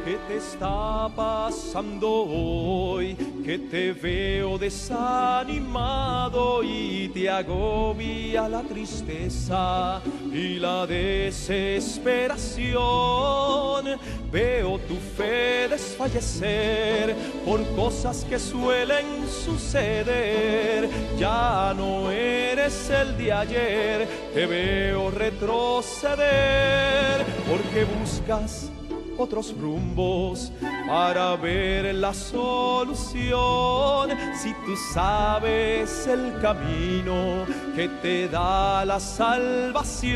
¿Qué te está pasando hoy? Que te veo desanimado y te agobia la tristeza y la desesperación. Veo tu fe desfallecer por cosas que suelen suceder. Ya no eres el de ayer, te veo retroceder porque buscas otros rumbos para ver la solución. Si tú sabes el camino que te da la salvación,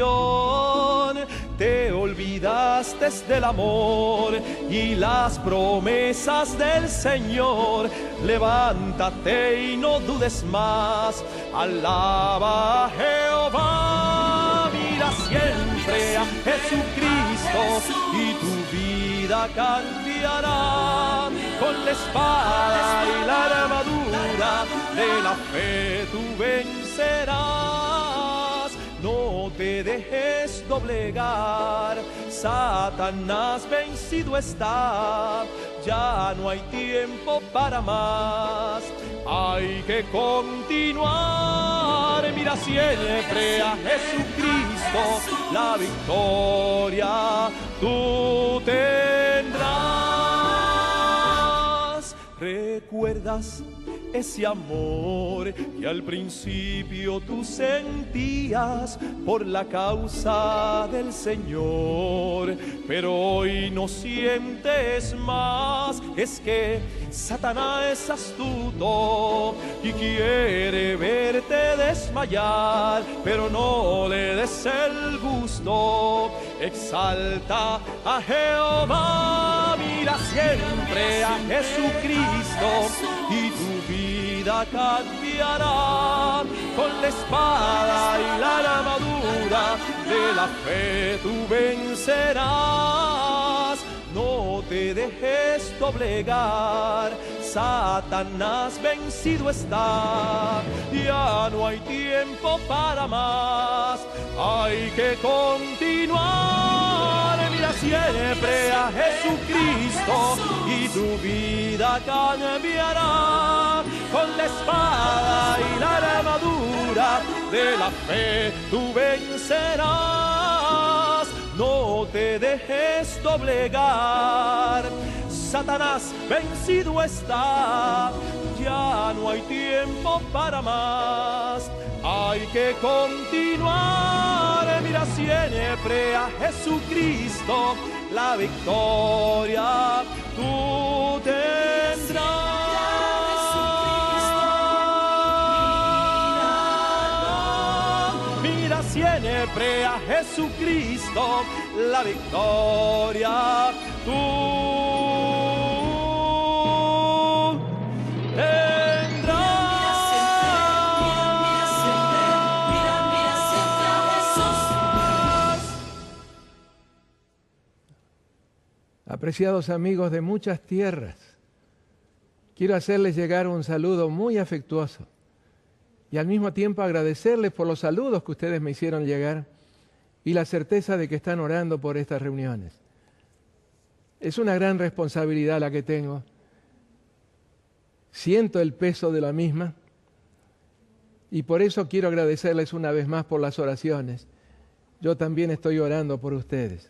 te olvidaste del amor y las promesas del Señor. Levántate y no dudes más, alaba a Jehová. Mira siempre a Jesucristo y tu vida cambiará. Con la espada y la armadura de la fe tú vencerás. No te dejes doblegar, Satanás vencido está. Ya no hay tiempo para más, hay que continuar. Mira siempre a Jesucristo, la victoria tú tendrás. ¿Recuerdas ese amor que al principio tú sentías por la causa del Señor, pero hoy no sientes más? Es que Satanás es astuto y quiere verte desmayar, pero no le des el gusto. Exalta a Jehová, mira siempre a Jesucristo y tu vida cambiará. Con la espada y la armadura de la fe tú vencerás. No te dejes doblegar, Satanás vencido está. Ya no hay tiempo para más, hay que continuar. Mira siempre a Jesucristo y tu vida cambiará. Con la espada y la armadura de la fe tú vencerás. No te dejes doblegar, Satanás vencido está. Ya no hay tiempo para más, hay que continuar. Mira siempre a Jesucristo, la victoria tú tendrás. Mira siempre a Jesucristo, la victoria tú Apreciados amigos de muchas tierras, quiero hacerles llegar un saludo muy afectuoso y al mismo tiempo agradecerles por los saludos que ustedes me hicieron llegar y la certeza de que están orando por estas reuniones. Es una gran responsabilidad la que tengo. Siento el peso de la misma y por eso quiero agradecerles una vez más por las oraciones. Yo también estoy orando por ustedes.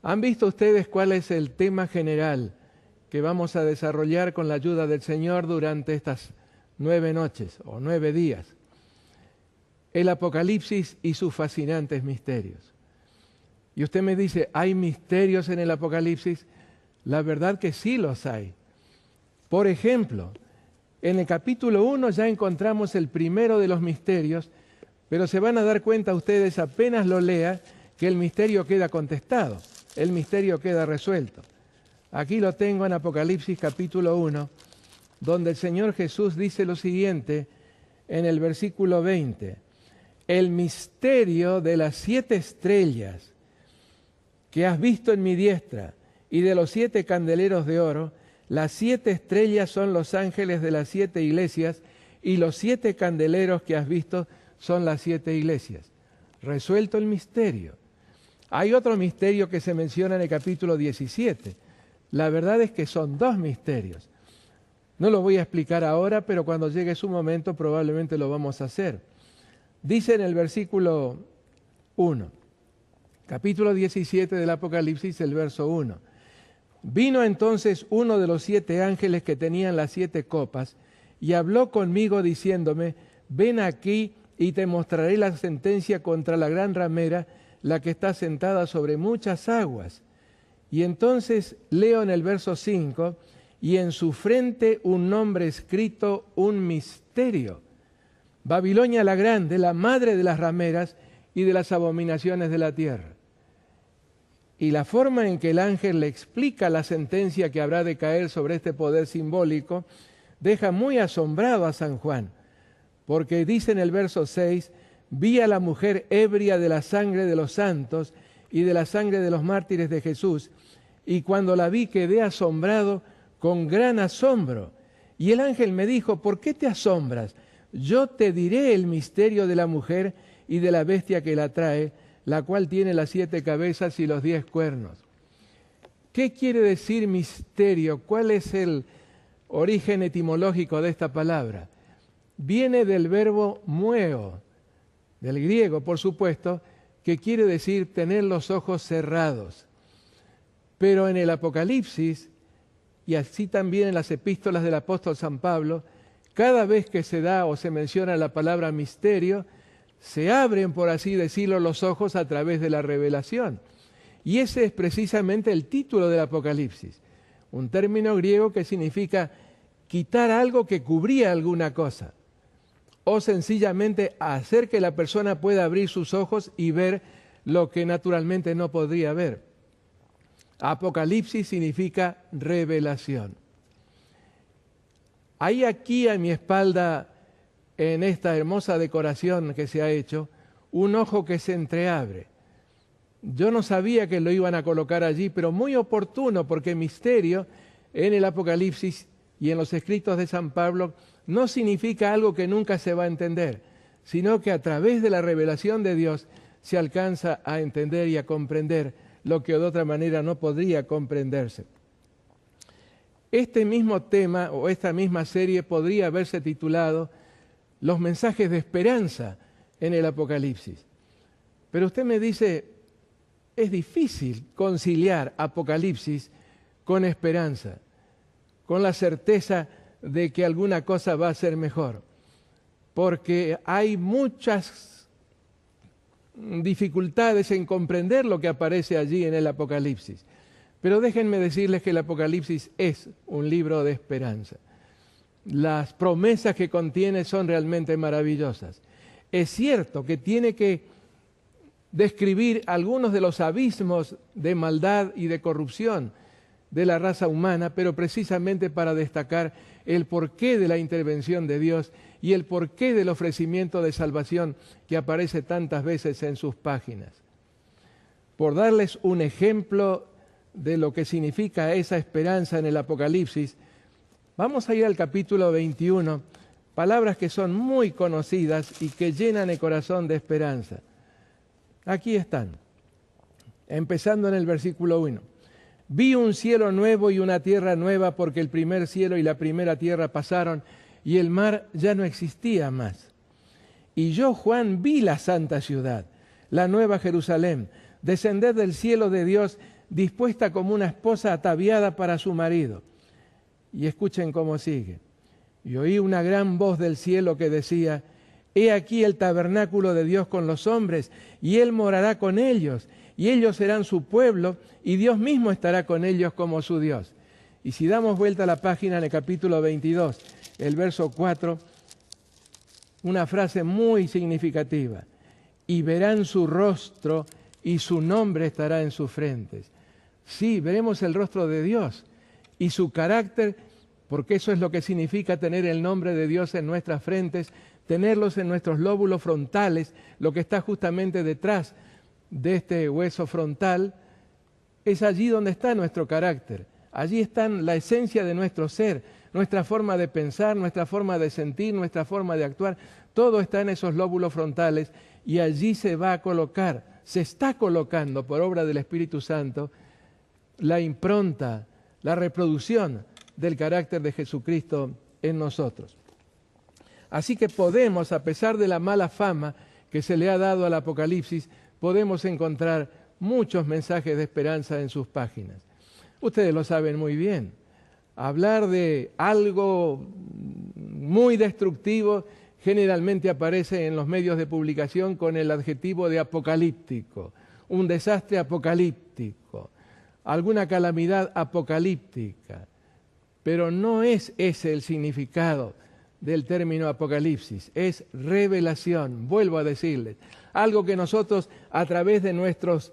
¿Han visto ustedes cuál es el tema general que vamos a desarrollar con la ayuda del Señor durante estas 9 noches o 9 días? El Apocalipsis y sus fascinantes misterios. Y usted me dice, ¿hay misterios en el Apocalipsis? La verdad que sí los hay. Por ejemplo, en el capítulo 1 ya encontramos el primero de los misterios, pero se van a dar cuenta ustedes apenas lo lea que el misterio queda contestado. El misterio queda resuelto. Aquí lo tengo en Apocalipsis capítulo 1, donde el Señor Jesús dice lo siguiente en el versículo 20. El misterio de las 7 estrellas que has visto en mi diestra y de los 7 candeleros de oro. Las 7 estrellas son los ángeles de las 7 iglesias y los 7 candeleros que has visto son las 7 iglesias. Resuelto el misterio. Hay otro misterio que se menciona en el capítulo 17, La verdad es que son dos misterios. No lo voy a explicar ahora, pero cuando llegue su momento probablemente lo vamos a hacer. Dice en el versículo 1, capítulo 17 del Apocalipsis, el verso 1. Vino entonces uno de los 7 ángeles que tenían las 7 copas y habló conmigo diciéndome, ven aquí y te mostraré la sentencia contra la gran ramera, la que está sentada sobre muchas aguas. Y entonces leo en el verso 5, y en su frente un nombre escrito, un misterio. Babilonia la grande, la madre de las rameras y de las abominaciones de la tierra. Y la forma en que el ángel le explica la sentencia que habrá de caer sobre este poder simbólico, deja muy asombrado a San Juan, porque dice en el verso 6, vi a la mujer ebria de la sangre de los santos y de la sangre de los mártires de Jesús, y cuando la vi quedé asombrado con gran asombro. Y el ángel me dijo, ¿por qué te asombras? Yo te diré el misterio de la mujer y de la bestia que la trae, la cual tiene las 7 cabezas y los 10 cuernos. ¿Qué quiere decir misterio? ¿Cuál es el origen etimológico de esta palabra? Viene del verbo mueo, del griego, por supuesto, que quiere decir tener los ojos cerrados. Pero en el Apocalipsis, y así también en las epístolas del apóstol San Pablo, cada vez que se da o se menciona la palabra misterio, se abren, por así decirlo, los ojos a través de la revelación. Y ese es precisamente el título del Apocalipsis, un término griego que significa quitar algo que cubría alguna cosa, o sencillamente hacer que la persona pueda abrir sus ojos y ver lo que naturalmente no podría ver. Apocalipsis significa revelación. Hay aquí a mi espalda, en esta hermosa decoración que se ha hecho, un ojo que se entreabre. Yo no sabía que lo iban a colocar allí, pero muy oportuno, porque misterio en el Apocalipsis y en los escritos de San Pablo no significa algo que nunca se va a entender, sino que a través de la revelación de Dios se alcanza a entender y a comprender lo que de otra manera no podría comprenderse. Este mismo tema o esta misma serie podría haberse titulado Los mensajes de esperanza en el Apocalipsis. Pero usted me dice, es difícil conciliar Apocalipsis con esperanza, con la certeza de que alguna cosa va a ser mejor, porque hay muchas dificultades en comprender lo que aparece allí en el Apocalipsis. Pero déjenme decirles que el Apocalipsis es un libro de esperanza. Las promesas que contiene son realmente maravillosas. Es cierto que tiene que describir algunos de los abismos de maldad y de corrupción de la raza humana, pero precisamente para destacar el porqué de la intervención de Dios y el porqué del ofrecimiento de salvación que aparece tantas veces en sus páginas. Por darles un ejemplo de lo que significa esa esperanza en el Apocalipsis, vamos a ir al capítulo 21, palabras que son muy conocidas y que llenan el corazón de esperanza. Aquí están, empezando en el versículo 1. Vi un cielo nuevo y una tierra nueva, porque el primer cielo y la primera tierra pasaron y el mar ya no existía más. Y yo, Juan, vi la santa ciudad, la nueva Jerusalén, descender del cielo de Dios, dispuesta como una esposa ataviada para su marido. Y escuchen cómo sigue. Y oí una gran voz del cielo que decía, he aquí el tabernáculo de Dios con los hombres, y Él morará con ellos, y ellos serán su pueblo, y Dios mismo estará con ellos como su Dios. Y si damos vuelta a la página en el capítulo 22, el verso 4, una frase muy significativa. Y verán su rostro, y su nombre estará en sus frentes. Sí, veremos el rostro de Dios y su carácter, porque eso es lo que significa tener el nombre de Dios en nuestras frentes, tenerlos en nuestros lóbulos frontales, lo que está justamente detrás de este hueso frontal, es allí donde está nuestro carácter. Allí está la esencia de nuestro ser, nuestra forma de pensar, nuestra forma de sentir, nuestra forma de actuar. Todo está en esos lóbulos frontales y allí se va a colocar, se está colocando por obra del Espíritu Santo, la impronta, la reproducción del carácter de Jesucristo en nosotros. Así que podemos, a pesar de la mala fama que se le ha dado al Apocalipsis, podemos encontrar muchos mensajes de esperanza en sus páginas. Ustedes lo saben muy bien. Hablar de algo muy destructivo generalmente aparece en los medios de publicación con el adjetivo de apocalíptico, un desastre apocalíptico, alguna calamidad apocalíptica. Pero no es ese el significado del término apocalipsis, es revelación, vuelvo a decirles, algo que nosotros a través de nuestros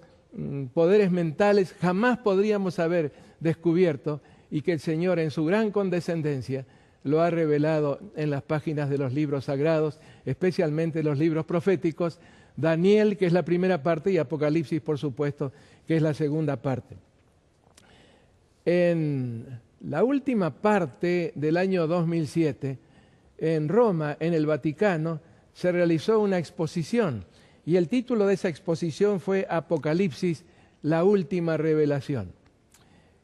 poderes mentales jamás podríamos haber descubierto y que el Señor en su gran condescendencia lo ha revelado en las páginas de los libros sagrados, especialmente los libros proféticos, Daniel, que es la primera parte, y Apocalipsis, por supuesto, que es la segunda parte. En la última parte del año 2007, en Roma, en el Vaticano, se realizó una exposición y el título de esa exposición fue Apocalipsis, la última revelación.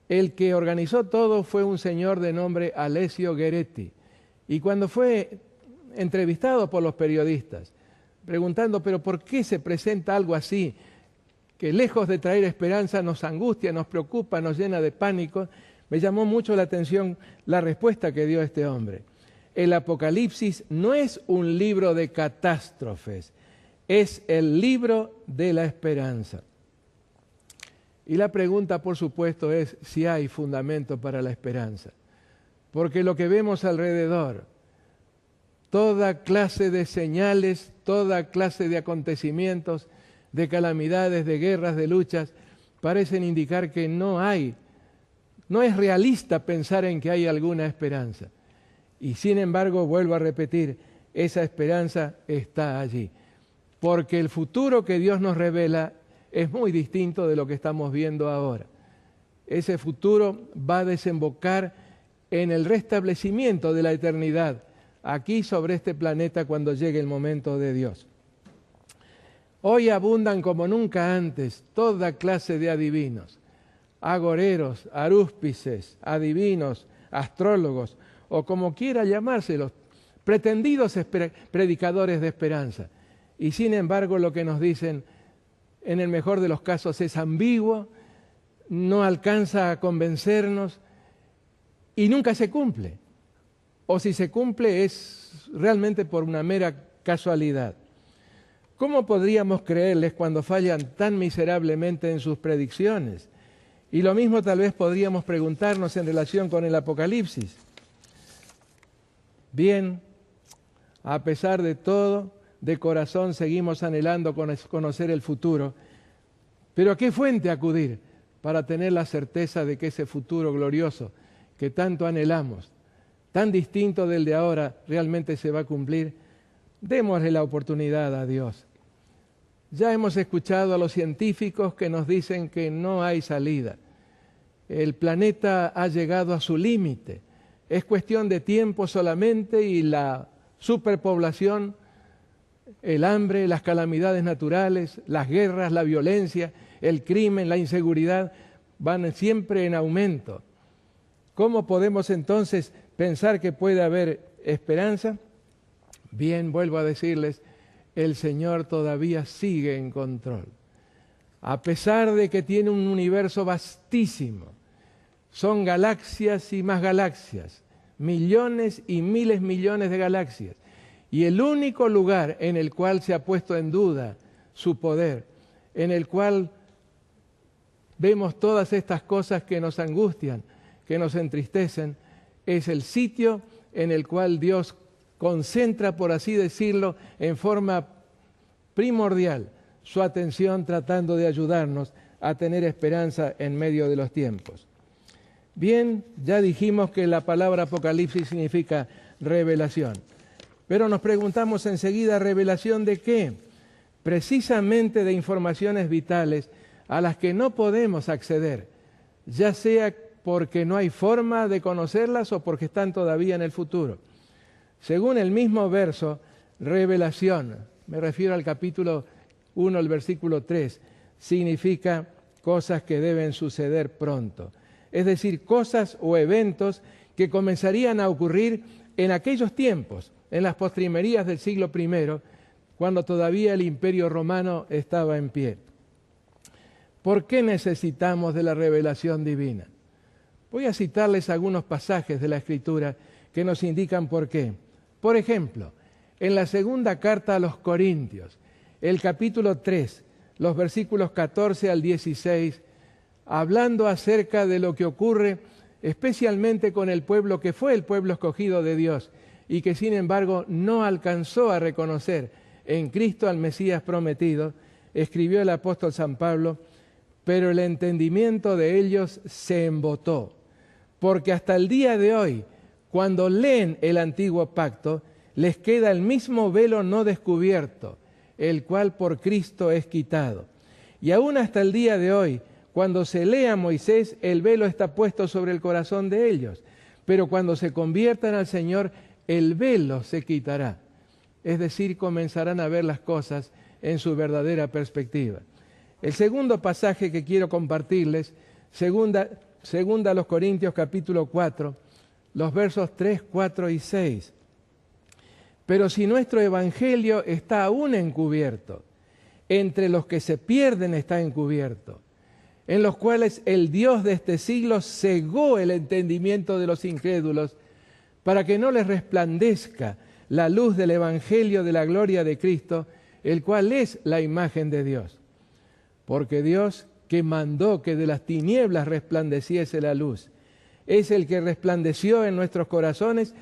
El que organizó todo fue un señor de nombre Alessio Gueretti, y cuando fue entrevistado por los periodistas, preguntando, pero ¿por qué se presenta algo así, que lejos de traer esperanza nos angustia, nos preocupa, nos llena de pánico? Me llamó mucho la atención la respuesta que dio este hombre. El Apocalipsis no es un libro de catástrofes, es el libro de la esperanza. Y la pregunta, por supuesto, es si hay fundamento para la esperanza. Porque lo que vemos alrededor, toda clase de señales, toda clase de acontecimientos, de calamidades, de guerras, de luchas, parecen indicar que no es realista pensar en que hay alguna esperanza. Y sin embargo, vuelvo a repetir, esa esperanza está allí. Porque el futuro que Dios nos revela es muy distinto de lo que estamos viendo ahora. Ese futuro va a desembocar en el restablecimiento de la eternidad, aquí sobre este planeta cuando llegue el momento de Dios. Hoy abundan como nunca antes toda clase de adivinos, agoreros, arúspices, adivinos, astrólogos, o como quiera llamárselos, pretendidos predicadores de esperanza. Y sin embargo lo que nos dicen, en el mejor de los casos, es ambiguo, no alcanza a convencernos y nunca se cumple. O si se cumple es realmente por una mera casualidad. ¿Cómo podríamos creerles cuando fallan tan miserablemente en sus predicciones? Y lo mismo tal vez podríamos preguntarnos en relación con el Apocalipsis. Bien, a pesar de todo, de corazón seguimos anhelando conocer el futuro. Pero ¿a qué fuente acudir para tener la certeza de que ese futuro glorioso que tanto anhelamos, tan distinto del de ahora, realmente se va a cumplir? Démosle la oportunidad a Dios. Ya hemos escuchado a los científicos que nos dicen que no hay salida. El planeta ha llegado a su límite. Es cuestión de tiempo solamente y la superpoblación, el hambre, las calamidades naturales, las guerras, la violencia, el crimen, la inseguridad van siempre en aumento. ¿Cómo podemos entonces pensar que puede haber esperanza? Bien, vuelvo a decirles, el Señor todavía sigue en control. A pesar de que tiene un universo vastísimo, son galaxias y más galaxias, millones y miles millones de galaxias. Y el único lugar en el cual se ha puesto en duda su poder, en el cual vemos todas estas cosas que nos angustian, que nos entristecen, es el sitio en el cual Dios concentra, por así decirlo, en forma primordial su atención tratando de ayudarnos a tener esperanza en medio de los tiempos. Bien, ya dijimos que la palabra Apocalipsis significa revelación, pero nos preguntamos enseguida, ¿revelación de qué? Precisamente de informaciones vitales a las que no podemos acceder, ya sea porque no hay forma de conocerlas o porque están todavía en el futuro. Según el mismo verso, revelación, me refiero al capítulo 1, el versículo 3, significa cosas que deben suceder pronto. es decir, cosas o eventos que comenzarían a ocurrir en aquellos tiempos, en las postrimerías del siglo I, cuando todavía el Imperio Romano estaba en pie. ¿Por qué necesitamos de la revelación divina? Voy a citarles algunos pasajes de la Escritura que nos indican por qué. Por ejemplo, en la segunda carta a los Corintios, el capítulo 3, los versículos 14 al 16, hablando acerca de lo que ocurre especialmente con el pueblo que fue el pueblo escogido de Dios y que sin embargo no alcanzó a reconocer en Cristo al Mesías prometido, escribió el apóstol San Pablo: pero el entendimiento de ellos se embotó, porque hasta el día de hoy, cuando leen el antiguo pacto, les queda el mismo velo no descubierto, el cual por Cristo es quitado. Y aún hasta el día de hoy, cuando se lee a Moisés, el velo está puesto sobre el corazón de ellos, pero cuando se conviertan al Señor, el velo se quitará. Es decir, comenzarán a ver las cosas en su verdadera perspectiva. El segundo pasaje que quiero compartirles, segunda a los Corintios capítulo 4, los versos 3, 4 y 6. Pero si nuestro evangelio está aún encubierto, entre los que se pierden está encubierto, en los cuales el Dios de este siglo cegó el entendimiento de los incrédulos, para que no les resplandezca la luz del evangelio de la gloria de Cristo, el cual es la imagen de Dios. Porque Dios, que mandó que de las tinieblas resplandeciese la luz, es el que resplandeció en nuestros corazones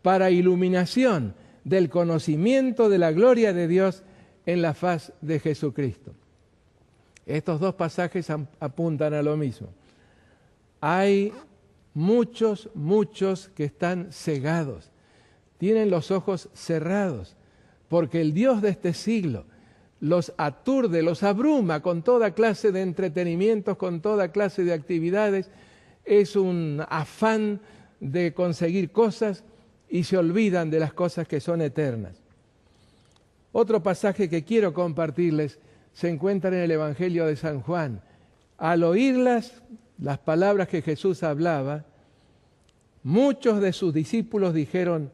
para iluminación del conocimiento de la gloria de Dios en la faz de Jesucristo. Estos dos pasajes apuntan a lo mismo. Hay muchos que están cegados, tienen los ojos cerrados, porque el Dios de este siglo los aturde, los abruma con toda clase de entretenimientos, con toda clase de actividades. Es un afán de conseguir cosas y se olvidan de las cosas que son eternas. Otro pasaje que quiero compartirles se encuentra en el Evangelio de San Juan. Al oírlas, las palabras que Jesús hablaba, muchos de sus discípulos dijeron: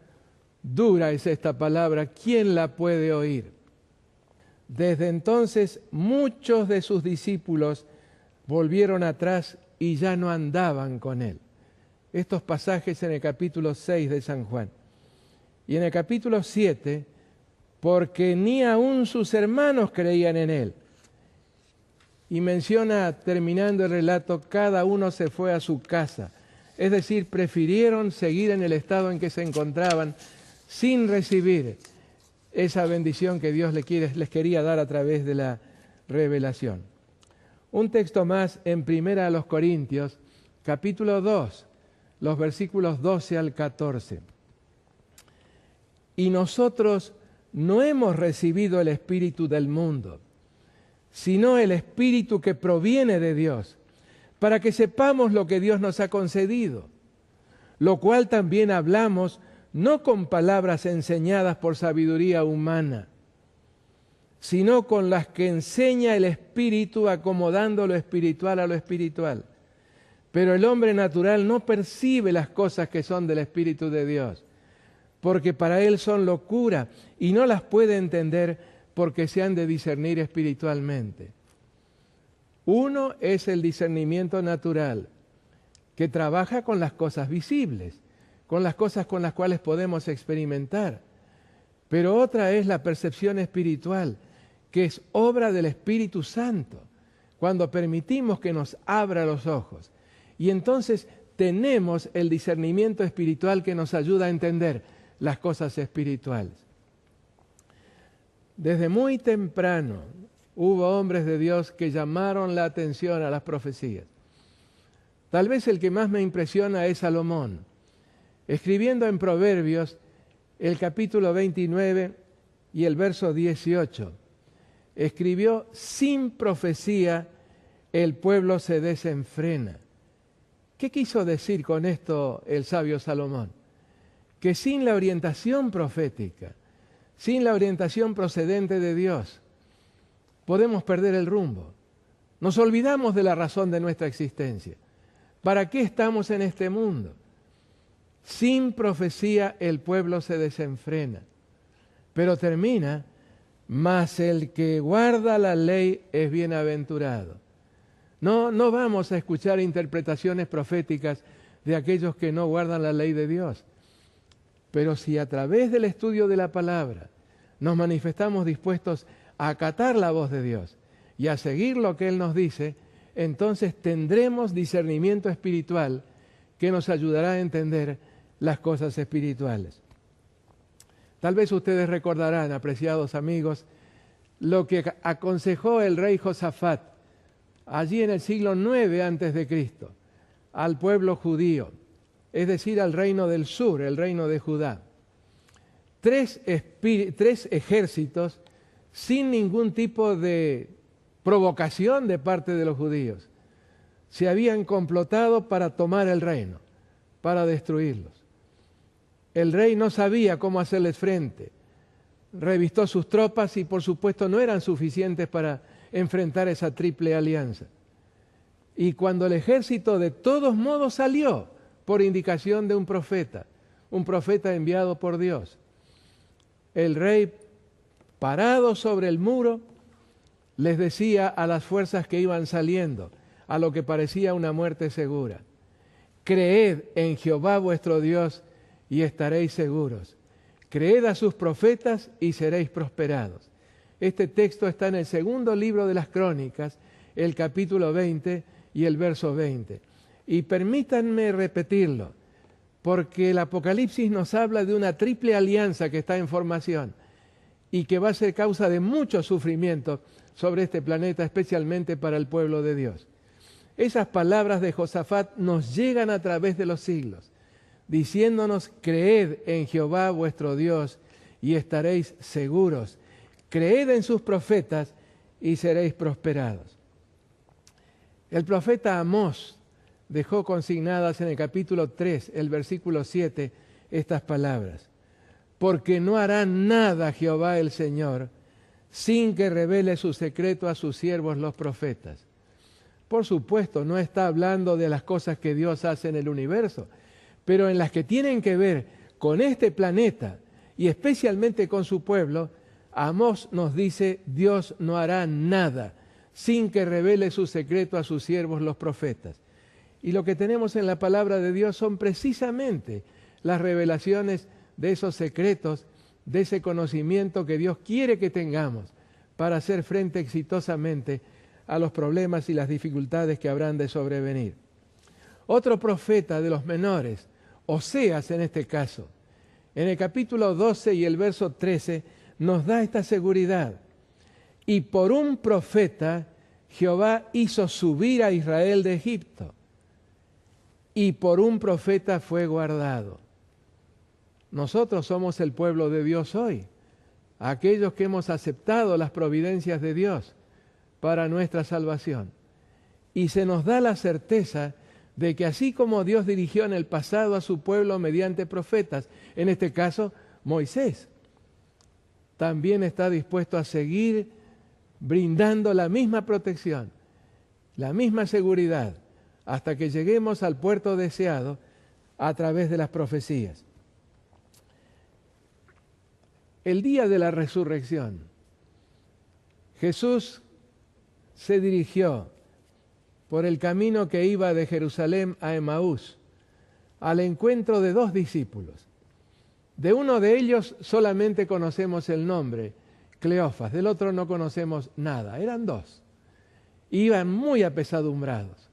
dura es esta palabra, ¿quién la puede oír? Desde entonces muchos de sus discípulos volvieron atrás y ya no andaban con él. Estos pasajes en el capítulo 6 de San Juan. Y en el capítulo 7, porque ni aun sus hermanos creían en él. Y menciona, terminando el relato, cada uno se fue a su casa. Es decir, prefirieron seguir en el estado en que se encontraban sin recibir esa bendición que Dios les quería dar a través de la revelación. Un texto más en 1 Corintios, capítulo 2, los versículos 12 al 14. Y nosotros no hemos recibido el espíritu del mundo, sino el espíritu que proviene de Dios, para que sepamos lo que Dios nos ha concedido, lo cual también hablamos no con palabras enseñadas por sabiduría humana, sino con las que enseña el Espíritu, acomodando lo espiritual a lo espiritual. Pero el hombre natural no percibe las cosas que son del Espíritu de Dios, porque para él son locura y no las puede entender porque se han de discernir espiritualmente. Uno es el discernimiento natural, que trabaja con las cosas visibles, con las cosas con las cuales podemos experimentar. Pero otra es la percepción espiritual, que es obra del Espíritu Santo, cuando permitimos que nos abra los ojos. Y entonces tenemos el discernimiento espiritual que nos ayuda a entender las cosas espirituales. Desde muy temprano hubo hombres de Dios que llamaron la atención a las profecías. Tal vez el que más me impresiona es Salomón. Escribiendo en Proverbios, el capítulo 29 y el verso 18, escribió: sin profecía el pueblo se desenfrena. ¿Qué quiso decir con esto el sabio Salomón? Que sin la orientación profética, sin la orientación procedente de Dios, podemos perder el rumbo. Nos olvidamos de la razón de nuestra existencia. ¿Para qué estamos en este mundo? Sin profecía el pueblo se desenfrena. Pero termina, mas el que guarda la ley es bienaventurado. No vamos a escuchar interpretaciones proféticas de aquellos que no guardan la ley de Dios. Pero si a través del estudio de la palabra nos manifestamos dispuestos a acatar la voz de Dios y a seguir lo que Él nos dice, entonces tendremos discernimiento espiritual que nos ayudará a entender las cosas espirituales. Tal vez ustedes recordarán, apreciados amigos, lo que aconsejó el rey Josafat allí en el siglo IX a.C. al pueblo judío, es decir, al reino del sur, el reino de Judá. Tres ejércitos sin ningún tipo de provocación de parte de los judíos se habían complotado para tomar el reino, para destruirlos. El rey no sabía cómo hacerles frente. Revistó sus tropas y por supuesto no eran suficientes para enfrentar esa triple alianza. Y cuando el ejército de todos modos salió por indicación de un profeta enviado por Dios, el rey, parado sobre el muro, les decía a las fuerzas que iban saliendo, a lo que parecía una muerte segura: creed en Jehová vuestro Dios y estaréis seguros. Creed a sus profetas y seréis prosperados. Este texto está en el segundo libro de las Crónicas, el capítulo 20 y el verso 20. Y permítanme repetirlo, porque el Apocalipsis nos habla de una triple alianza que está en formación y que va a ser causa de mucho sufrimiento sobre este planeta, especialmente para el pueblo de Dios. Esas palabras de Josafat nos llegan a través de los siglos, diciéndonos: creed en Jehová vuestro Dios y estaréis seguros. Creed en sus profetas y seréis prosperados. El profeta Amós dejó consignadas en el capítulo 3, el versículo 7, estas palabras: porque no hará nada Jehová el Señor sin que revele su secreto a sus siervos los profetas. Por supuesto, no está hablando de las cosas que Dios hace en el universo, pero en las que tienen que ver con este planeta y especialmente con su pueblo, Amós nos dice: Dios no hará nada sin que revele su secreto a sus siervos los profetas. Y lo que tenemos en la palabra de Dios son precisamente las revelaciones de esos secretos, de ese conocimiento que Dios quiere que tengamos para hacer frente exitosamente a los problemas y las dificultades que habrán de sobrevenir. Otro profeta de los menores, Oseas en este caso, en el capítulo 12 y el verso 13, nos da esta seguridad: y por un profeta Jehová hizo subir a Israel de Egipto, y por un profeta fue guardado. Nosotros somos el pueblo de Dios hoy, aquellos que hemos aceptado las providencias de Dios para nuestra salvación. Y se nos da la certeza de que así como Dios dirigió en el pasado a su pueblo mediante profetas, en este caso Moisés, también está dispuesto a seguir brindando la misma protección, la misma seguridad, hasta que lleguemos al puerto deseado a través de las profecías. El día de la resurrección, Jesús se dirigió por el camino que iba de Jerusalén a Emaús, al encuentro de dos discípulos. De uno de ellos solamente conocemos el nombre, Cleofas, del otro no conocemos nada. Eran dos. Iban muy apesadumbrados.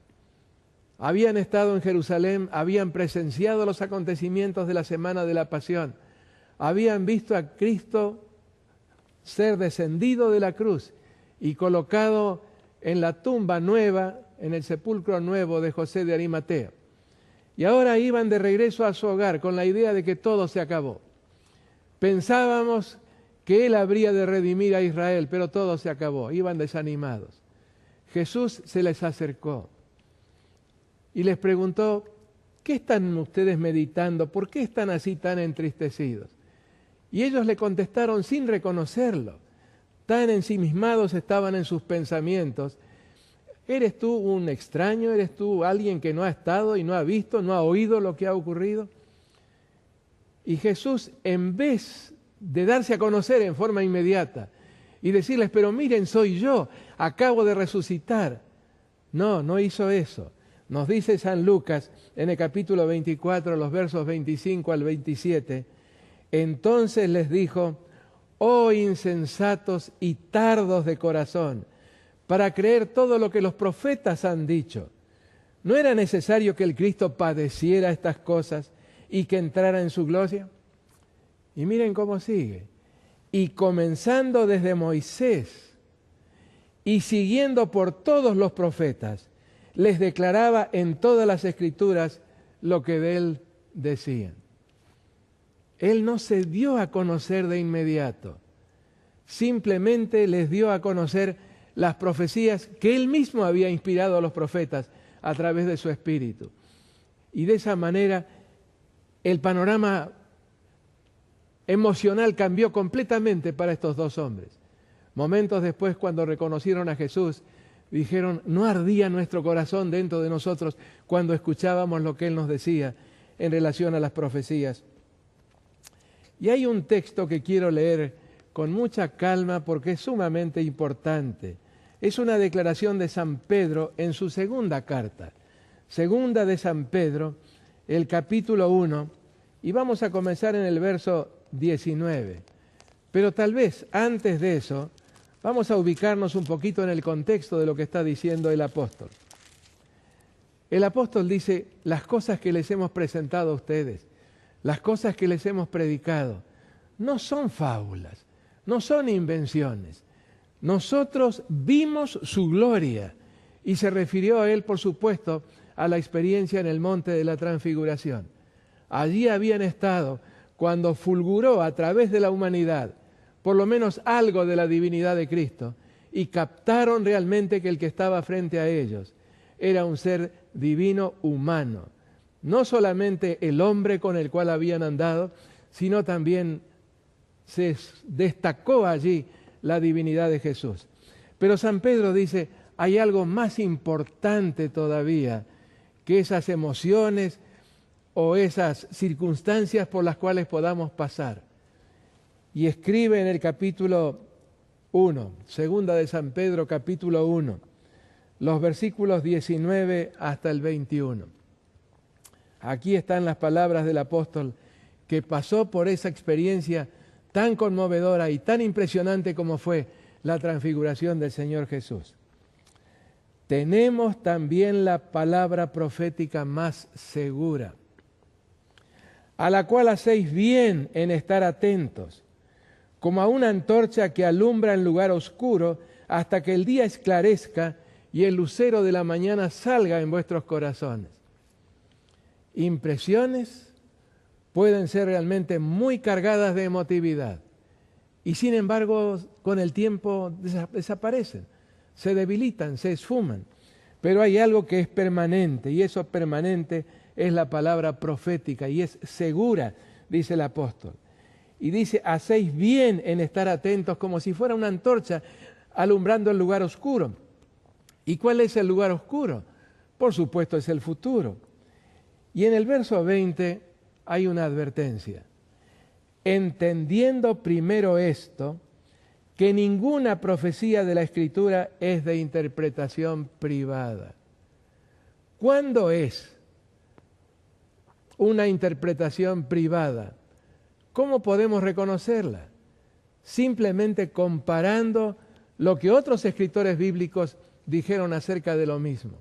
Habían estado en Jerusalén, habían presenciado los acontecimientos de la Semana de la Pasión, habían visto a Cristo ser descendido de la cruz y colocado en la tumba nueva, en el sepulcro nuevo de José de Arimatea. Y ahora iban de regreso a su hogar con la idea de que todo se acabó. Pensábamos que Él habría de redimir a Israel, pero todo se acabó. Iban desanimados. Jesús se les acercó y les preguntó: ¿qué están ustedes meditando? ¿Por qué están así tan entristecidos? Y ellos le contestaron sin reconocerlo. Tan ensimismados estaban en sus pensamientos ¿Eres tú un extraño? ¿Eres tú alguien que no ha estado y no ha visto, no ha oído lo que ha ocurrido? Y Jesús, en vez de darse a conocer en forma inmediata y decirles, pero miren, soy yo, acabo de resucitar. No hizo eso. Nos dice San Lucas en el capítulo 24, los versos 25 al 27, entonces les dijo, oh insensatos y tardos de corazón, para creer todo lo que los profetas han dicho. ¿No era necesario que el Cristo padeciera estas cosas y que entrara en su gloria? Y miren cómo sigue. Y comenzando desde Moisés y siguiendo por todos los profetas, les declaraba en todas las Escrituras lo que de él decían. Él no se dio a conocer de inmediato, simplemente les dio a conocer las profecías que él mismo había inspirado a los profetas a través de su espíritu. Y de esa manera el panorama emocional cambió completamente para estos dos hombres. Momentos después, cuando reconocieron a Jesús, dijeron, ¿no ardía nuestro corazón dentro de nosotros cuando escuchábamos lo que Él nos decía en relación a las profecías? Y hay un texto que quiero leer con mucha calma porque es sumamente importante. Es una declaración de San Pedro en su segunda carta. Segunda de San Pedro, el capítulo 1, y vamos a comenzar en el verso 19. Pero tal vez antes de eso, vamos a ubicarnos un poquito en el contexto de lo que está diciendo el apóstol. El apóstol dice, las cosas que les hemos presentado a ustedes, las cosas que les hemos predicado, no son fábulas, no son invenciones. Nosotros vimos su gloria, y se refirió a él, por supuesto, a la experiencia en el monte de la transfiguración. Allí habían estado cuando fulguró a través de la humanidad por lo menos algo de la divinidad de Cristo, y captaron realmente que el que estaba frente a ellos era un ser divino humano. No solamente el hombre con el cual habían andado, sino también se destacó allí la divinidad de Jesús. Pero San Pedro dice, hay algo más importante todavía que esas emociones o esas circunstancias por las cuales podamos pasar. Y escribe en el capítulo 1, segunda de San Pedro, capítulo 1, los versículos 19 hasta el 21. Aquí están las palabras del apóstol que pasó por esa experiencia tan conmovedora y tan impresionante como fue la transfiguración del Señor Jesús. Tenemos también la palabra profética más segura, a la cual hacéis bien en estar atentos, como a una antorcha que alumbra en lugar oscuro hasta que el día esclarezca y el lucero de la mañana salga en vuestros corazones. Impresiones pueden ser realmente muy cargadas de emotividad y sin embargo con el tiempo desaparecen, se debilitan, se esfuman. Pero hay algo que es permanente y eso permanente es la palabra profética y es segura, dice el apóstol. Y dice, hacéis bien en estar atentos como si fuera una antorcha alumbrando el lugar oscuro. ¿Y cuál es el lugar oscuro? Por supuesto es el futuro. Y en el verso 20 hay una advertencia. Entendiendo primero esto, que ninguna profecía de la Escritura es de interpretación privada. ¿Cuándo es una interpretación privada? ¿Cómo podemos reconocerla? Simplemente comparando lo que otros escritores bíblicos dijeron acerca de lo mismo.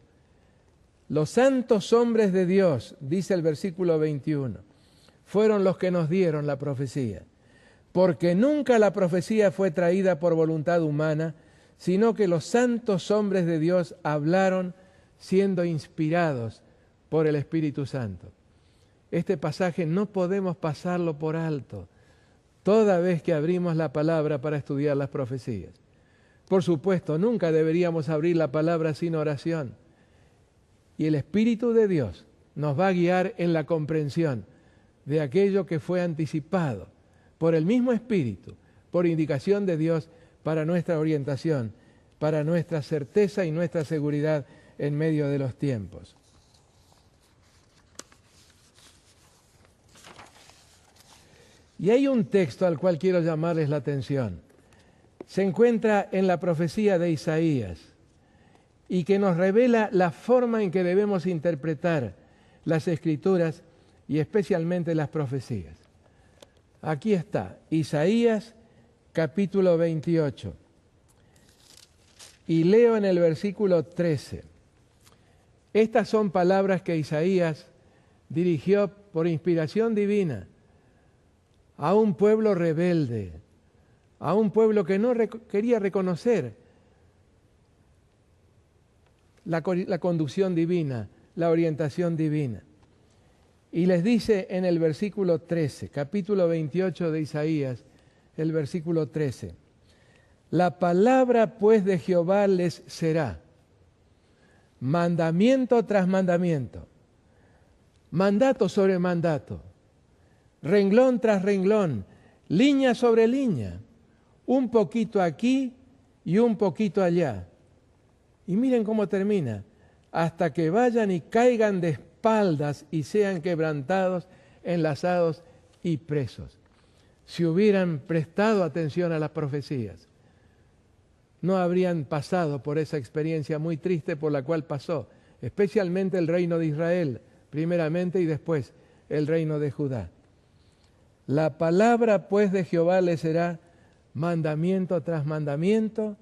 Los santos hombres de Dios, dice el versículo 21, fueron los que nos dieron la profecía, porque nunca la profecía fue traída por voluntad humana, sino que los santos hombres de Dios hablaron siendo inspirados por el Espíritu Santo. Este pasaje no podemos pasarlo por alto toda vez que abrimos la palabra para estudiar las profecías. Por supuesto, nunca deberíamos abrir la palabra sin oración. Y el Espíritu de Dios nos va a guiar en la comprensión de aquello que fue anticipado por el mismo Espíritu, por indicación de Dios para nuestra orientación para nuestra certeza y nuestra seguridad en medio de los tiempos. Y hay un texto al cual quiero llamarles la atención. Se encuentra en la profecía de Isaías y que nos revela la forma en que debemos interpretar las Escrituras y especialmente las profecías. Aquí está, Isaías capítulo 28. Y leo en el versículo 13. Estas son palabras que Isaías dirigió por inspiración divina a un pueblo rebelde, a un pueblo que no quería reconocer la conducción divina, la orientación divina. Y les dice en el versículo 13, capítulo 28 de Isaías, el versículo 13, la palabra pues de Jehová les será mandamiento tras mandamiento, mandato sobre mandato, renglón tras renglón, línea sobre línea, un poquito aquí y un poquito allá. Y miren cómo termina, hasta que vayan y caigan de espaldas y sean quebrantados, enlazados y presos. Si hubieran prestado atención a las profecías, no habrían pasado por esa experiencia muy triste por la cual pasó, especialmente el reino de Israel, primeramente, y después el reino de Judá. La palabra pues de Jehová les será mandamiento tras mandamiento,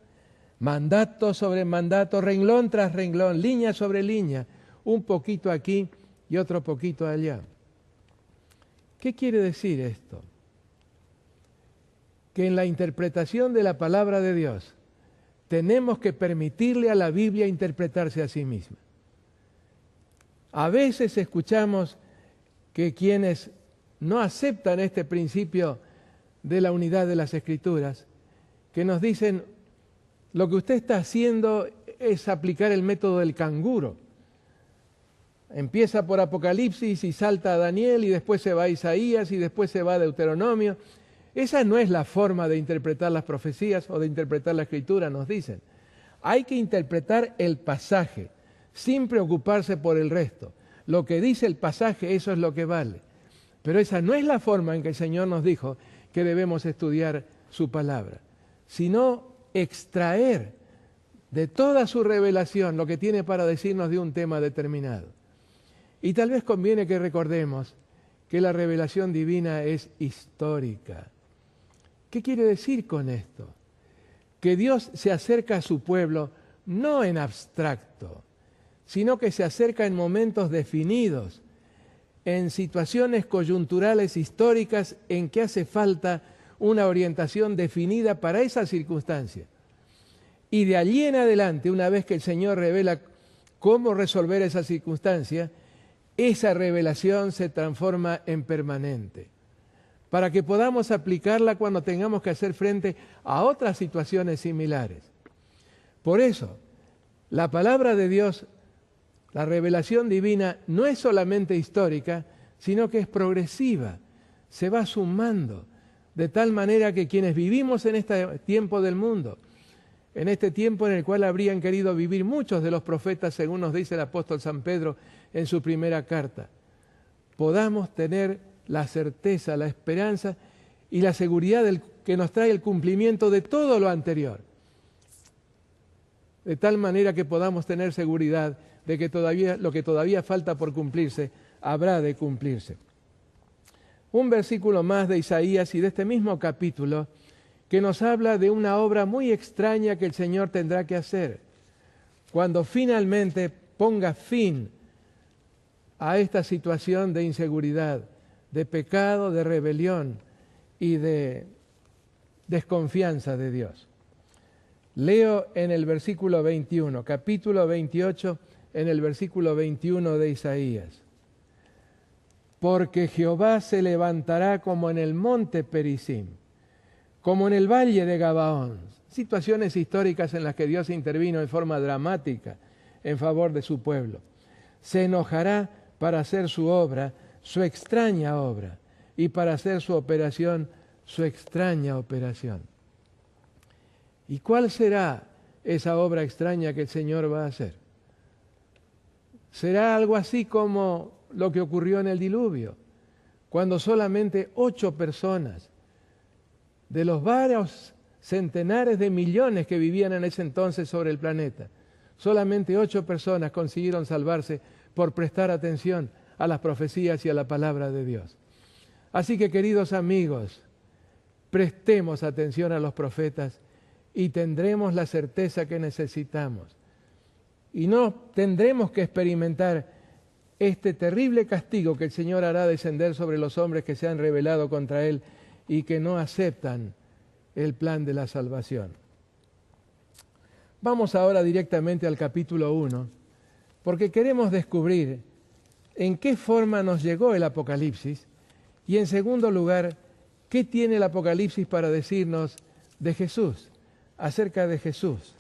mandato sobre mandato, renglón tras renglón, línea sobre línea, un poquito aquí y otro poquito allá. ¿Qué quiere decir esto? Que en la interpretación de la palabra de Dios tenemos que permitirle a la Biblia interpretarse a sí misma. A veces escuchamos que quienes no aceptan este principio de la unidad de las Escrituras, que nos dicen, lo que usted está haciendo es aplicar el método del canguro. Empieza por Apocalipsis y salta a Daniel y después se va a Isaías y después se va a Deuteronomio. Esa no es la forma de interpretar las profecías o de interpretar la Escritura, nos dicen. Hay que interpretar el pasaje sin preocuparse por el resto. Lo que dice el pasaje, eso es lo que vale. Pero esa no es la forma en que el Señor nos dijo que debemos estudiar su palabra, sino extraer de toda su revelación lo que tiene para decirnos de un tema determinado. Y tal vez conviene que recordemos que la revelación divina es histórica. ¿Qué quiere decir con esto? Que Dios se acerca a su pueblo no en abstracto, sino que se acerca en momentos definidos, en situaciones coyunturales históricas en que hace falta una orientación definida para esa circunstancia. Y de allí en adelante, una vez que el Señor revela cómo resolver esa circunstancia, esa revelación se transforma en permanente, para que podamos aplicarla cuando tengamos que hacer frente a otras situaciones similares. Por eso, la palabra de Dios, la revelación divina, no es solamente histórica, sino que es progresiva, se va sumando, de tal manera que quienes vivimos en este tiempo del mundo, en este tiempo en el cual habrían querido vivir muchos de los profetas, según nos dice el apóstol San Pedro en su primera carta, podamos tener la certeza, la esperanza y la seguridad que nos trae el cumplimiento de todo lo anterior. De tal manera que podamos tener seguridad de que lo que todavía falta por cumplirse, habrá de cumplirse. Un versículo más de Isaías y de este mismo capítulo que nos habla de una obra muy extraña que el Señor tendrá que hacer cuando finalmente ponga fin a esta situación de inseguridad, de pecado, de rebelión y de desconfianza de Dios. Leo en el versículo 21, capítulo 28, en el versículo 21 de Isaías. Porque Jehová se levantará como en el monte Perizim, como en el valle de Gabaón. Situaciones históricas en las que Dios intervino en forma dramática en favor de su pueblo. Se enojará para hacer su obra, su extraña obra, y para hacer su operación, su extraña operación. ¿Y cuál será esa obra extraña que el Señor va a hacer. Será algo así como lo que ocurrió en el diluvio, cuando solamente 8 personas de los varios centenares de millones que vivían en ese entonces sobre el planeta, solamente 8 personas consiguieron salvarse por prestar atención a las profecías y a la palabra de Dios. Así que, queridos amigos, prestemos atención a los profetas y tendremos la certeza que necesitamos. Y no tendremos que experimentar este terrible castigo que el Señor hará descender sobre los hombres que se han rebelado contra Él y que no aceptan el plan de la salvación. Vamos ahora directamente al capítulo 1, porque queremos descubrir en qué forma nos llegó el Apocalipsis y, en segundo lugar, qué tiene el Apocalipsis para decirnos de Jesús, acerca de Jesús.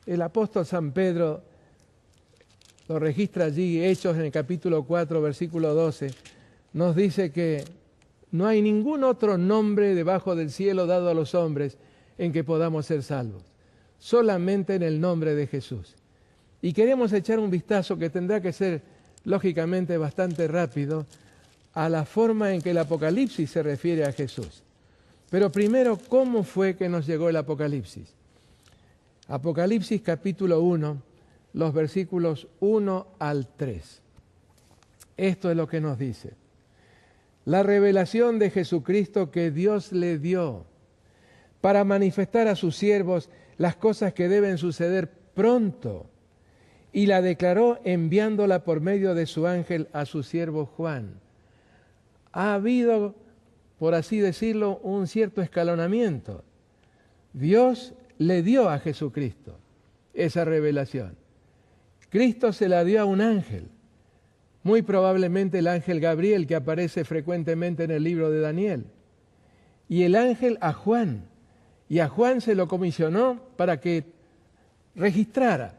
El apóstol San Pedro lo registra allí, Hechos en el capítulo 4, versículo 12, nos dice que no hay ningún otro nombre debajo del cielo dado a los hombres en que podamos ser salvos, solamente en el nombre de Jesús. Y queremos echar un vistazo que tendrá que ser, lógicamente, bastante rápido, a la forma en que el Apocalipsis se refiere a Jesús. Pero primero, ¿cómo fue que nos llegó el Apocalipsis? Apocalipsis capítulo 1, los versículos 1 al 3. Esto es lo que nos dice. La revelación de Jesucristo que Dios le dio para manifestar a sus siervos las cosas que deben suceder pronto, y la declaró enviándola por medio de su ángel a su siervo Juan. Ha habido, por así decirlo, un cierto escalonamiento. Dios le dio a Jesucristo esa revelación. Cristo se la dio a un ángel, muy probablemente el ángel Gabriel, que aparece frecuentemente en el libro de Daniel, y el ángel a Juan, y a Juan se lo comisionó para que registrara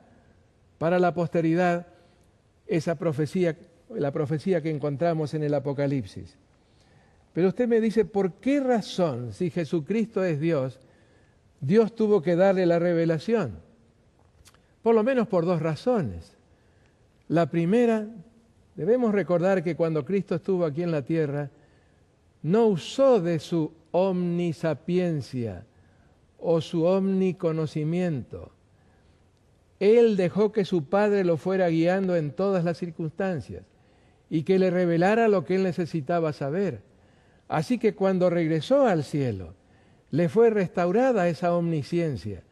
para la posteridad esa profecía, la profecía que encontramos en el Apocalipsis. Pero usted me dice, ¿por qué razón, si Jesucristo es Dios, Dios tuvo que darle la revelación? Por lo menos por 2 razones. La primera, debemos recordar que cuando Cristo estuvo aquí en la tierra, no usó de su omnisapiencia o su omniconocimiento. Él dejó que su Padre lo fuera guiando en todas las circunstancias y que le revelara lo que él necesitaba saber. Así que cuando regresó al cielo, le fue restaurada esa omnisciencia,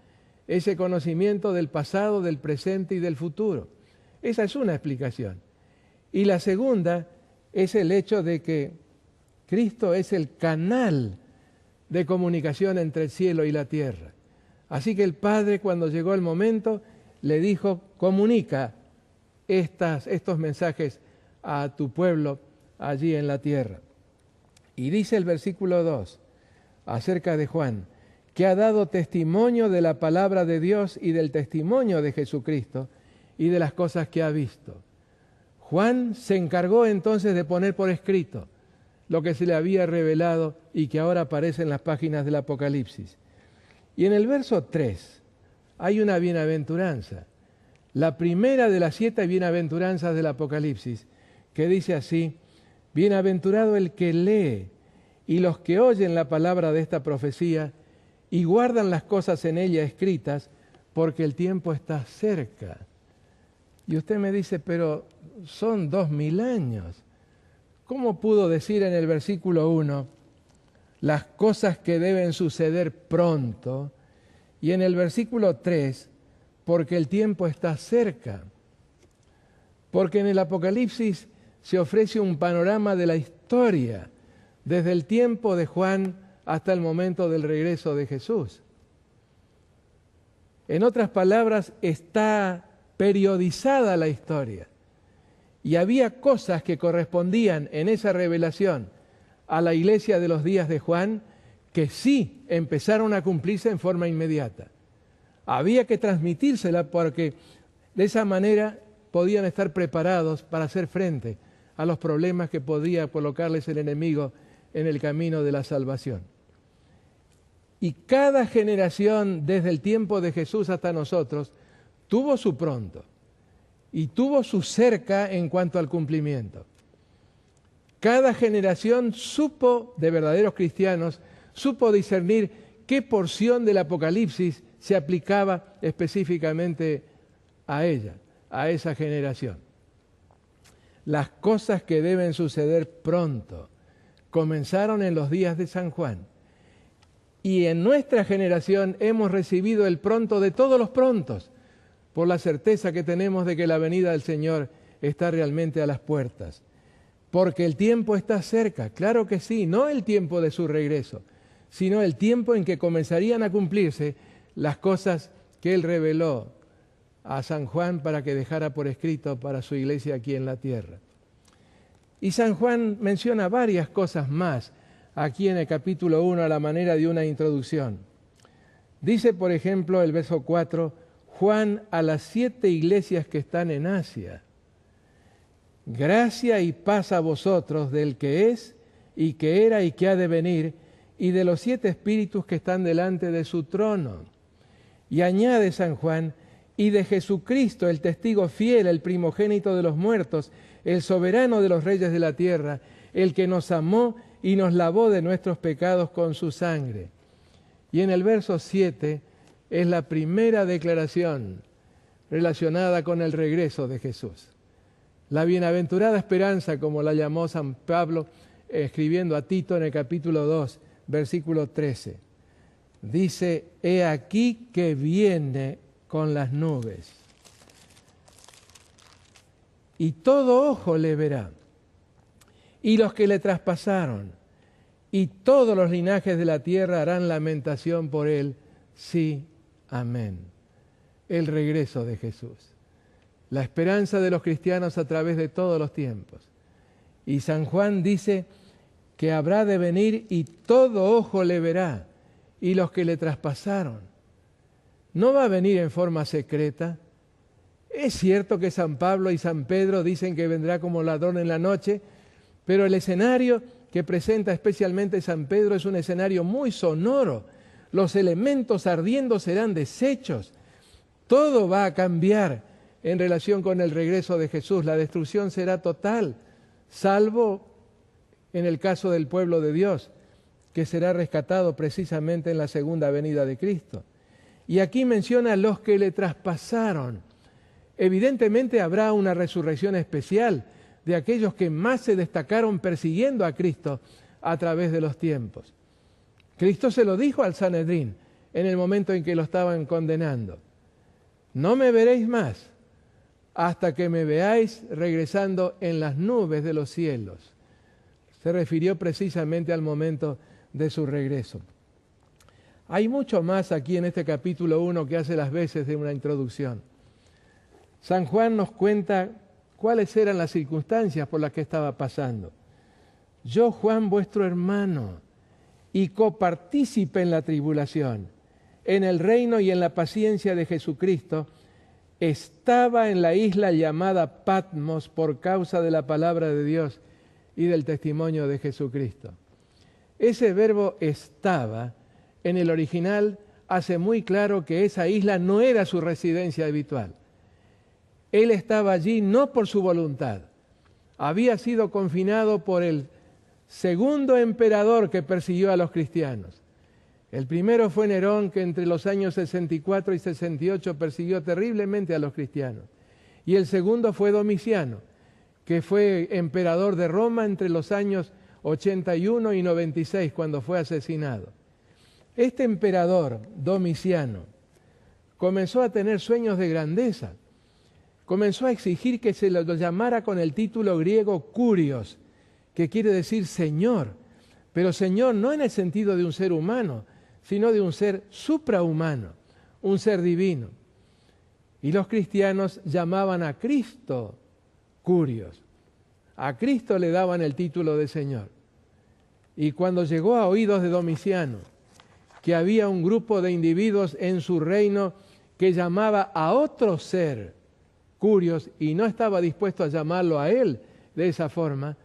ese conocimiento del pasado, del presente y del futuro. Esa es una explicación. Y la segunda es el hecho de que Cristo es el canal de comunicación entre el cielo y la tierra. Así que el Padre, cuando llegó el momento, le dijo, comunica estos mensajes a tu pueblo allí en la tierra. Y dice el versículo 2, acerca de Juan, que ha dado testimonio de la palabra de Dios y del testimonio de Jesucristo y de las cosas que ha visto. Juan se encargó entonces de poner por escrito lo que se le había revelado y que ahora aparece en las páginas del Apocalipsis. Y en el verso 3 hay una bienaventuranza, la primera de las 7 bienaventuranzas del Apocalipsis, que dice así, bienaventurado el que lee y los que oyen la palabra de esta profecía y guardan las cosas en ella escritas, porque el tiempo está cerca. Y usted me dice, pero son 2000 años. ¿Cómo pudo decir en el versículo 1 las cosas que deben suceder pronto? Y en el versículo 3, porque el tiempo está cerca. Porque en el Apocalipsis se ofrece un panorama de la historia, desde el tiempo de Juan hasta el momento del regreso de Jesús. En otras palabras, está periodizada la historia. Y había cosas que correspondían en esa revelación a la iglesia de los días de Juan que sí empezaron a cumplirse en forma inmediata. Había que transmitírsela porque de esa manera podían estar preparados para hacer frente a los problemas que podía colocarles el enemigo en el camino de la salvación. Y cada generación, desde el tiempo de Jesús hasta nosotros, tuvo su pronto y tuvo su cerca en cuanto al cumplimiento. Cada generación supo, de verdaderos cristianos, supo discernir qué porción del Apocalipsis se aplicaba específicamente a ella, a esa generación. Las cosas que deben suceder pronto comenzaron en los días de San Juan. Y en nuestra generación hemos recibido el pronto de todos los prontos, por la certeza que tenemos de que la venida del Señor está realmente a las puertas. Porque el tiempo está cerca, claro que sí, no el tiempo de su regreso, sino el tiempo en que comenzarían a cumplirse las cosas que Él reveló a San Juan para que dejara por escrito para su iglesia aquí en la tierra. Y San Juan menciona varias cosas más aquí en el capítulo 1 a la manera de una introducción. Dice, por ejemplo, el verso 4, Juan a las 7 iglesias que están en Asia. Gracia y paz a vosotros del que es, y que era, y que ha de venir, y de los 7 espíritus que están delante de su trono. Y añade San Juan, y de Jesucristo, el testigo fiel, el primogénito de los muertos, el soberano de los reyes de la tierra, el que nos amó y nos lavó de nuestros pecados con su sangre. Y en el verso 7 es la primera declaración relacionada con el regreso de Jesús. La bienaventurada esperanza, como la llamó San Pablo, escribiendo a Tito en el capítulo 2, versículo 13. Dice, he aquí que viene con las nubes, y todo ojo le verá, y los que le traspasaron, y todos los linajes de la tierra harán lamentación por él. Sí, amén. El regreso de Jesús. La esperanza de los cristianos a través de todos los tiempos. Y San Juan dice que habrá de venir y todo ojo le verá, y los que le traspasaron. No va a venir en forma secreta. Es cierto que San Pablo y San Pedro dicen que vendrá como ladrón en la noche, pero el escenario que presenta especialmente San Pedro es un escenario muy sonoro. Los elementos ardiendo serán deshechos. Todo va a cambiar en relación con el regreso de Jesús. La destrucción será total, salvo en el caso del pueblo de Dios, que será rescatado precisamente en la segunda venida de Cristo. Y aquí menciona los que le traspasaron. Evidentemente habrá una resurrección especial de aquellos que más se destacaron persiguiendo a Cristo a través de los tiempos. Cristo se lo dijo al Sanedrín en el momento en que lo estaban condenando. No me veréis más hasta que me veáis regresando en las nubes de los cielos. Se refirió precisamente al momento de su regreso. Hay mucho más aquí en este capítulo 1 que hace las veces de una introducción. San Juan nos cuenta cuáles eran las circunstancias por las que estaba pasando. Yo, Juan, vuestro hermano, y copartícipe en la tribulación, en el reino y en la paciencia de Jesucristo, estaba en la isla llamada Patmos por causa de la palabra de Dios y del testimonio de Jesucristo. Ese verbo estaba en el original hace muy claro que esa isla no era su residencia habitual. Él estaba allí no por su voluntad. Había sido confinado por el segundo emperador que persiguió a los cristianos. El primero fue Nerón, que entre los años 64 y 68 persiguió terriblemente a los cristianos. Y el segundo fue Domiciano, que fue emperador de Roma entre los años 81 y 96, cuando fue asesinado. Este emperador, Domiciano, comenzó a tener sueños de grandeza. Comenzó a exigir que se lo llamara con el título griego Kurios, que quiere decir Señor, pero Señor no en el sentido de un ser humano, sino de un ser suprahumano, un ser divino. Y los cristianos llamaban a Cristo Kurios. A Cristo le daban el título de Señor. Y cuando llegó a oídos de Domiciano que había un grupo de individuos en su reino que llamaba a otro ser Kurios y no estaba dispuesto a llamarlo a él de esa forma,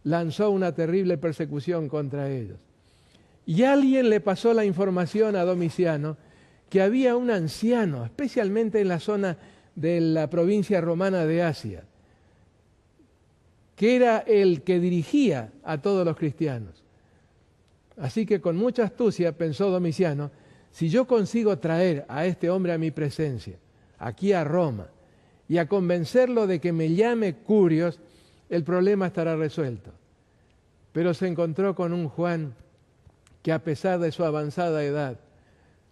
lanzó una terrible persecución contra ellos. Y alguien le pasó la información a Domiciano que había un anciano, especialmente en la zona de la provincia romana de Asia, que era el que dirigía a todos los cristianos. Así que con mucha astucia pensó Domiciano, si yo consigo traer a este hombre a mi presencia, aquí a Roma, y a convencerlo de que me llame Curios, el problema estará resuelto. Pero se encontró con un Juan que, a pesar de su avanzada edad,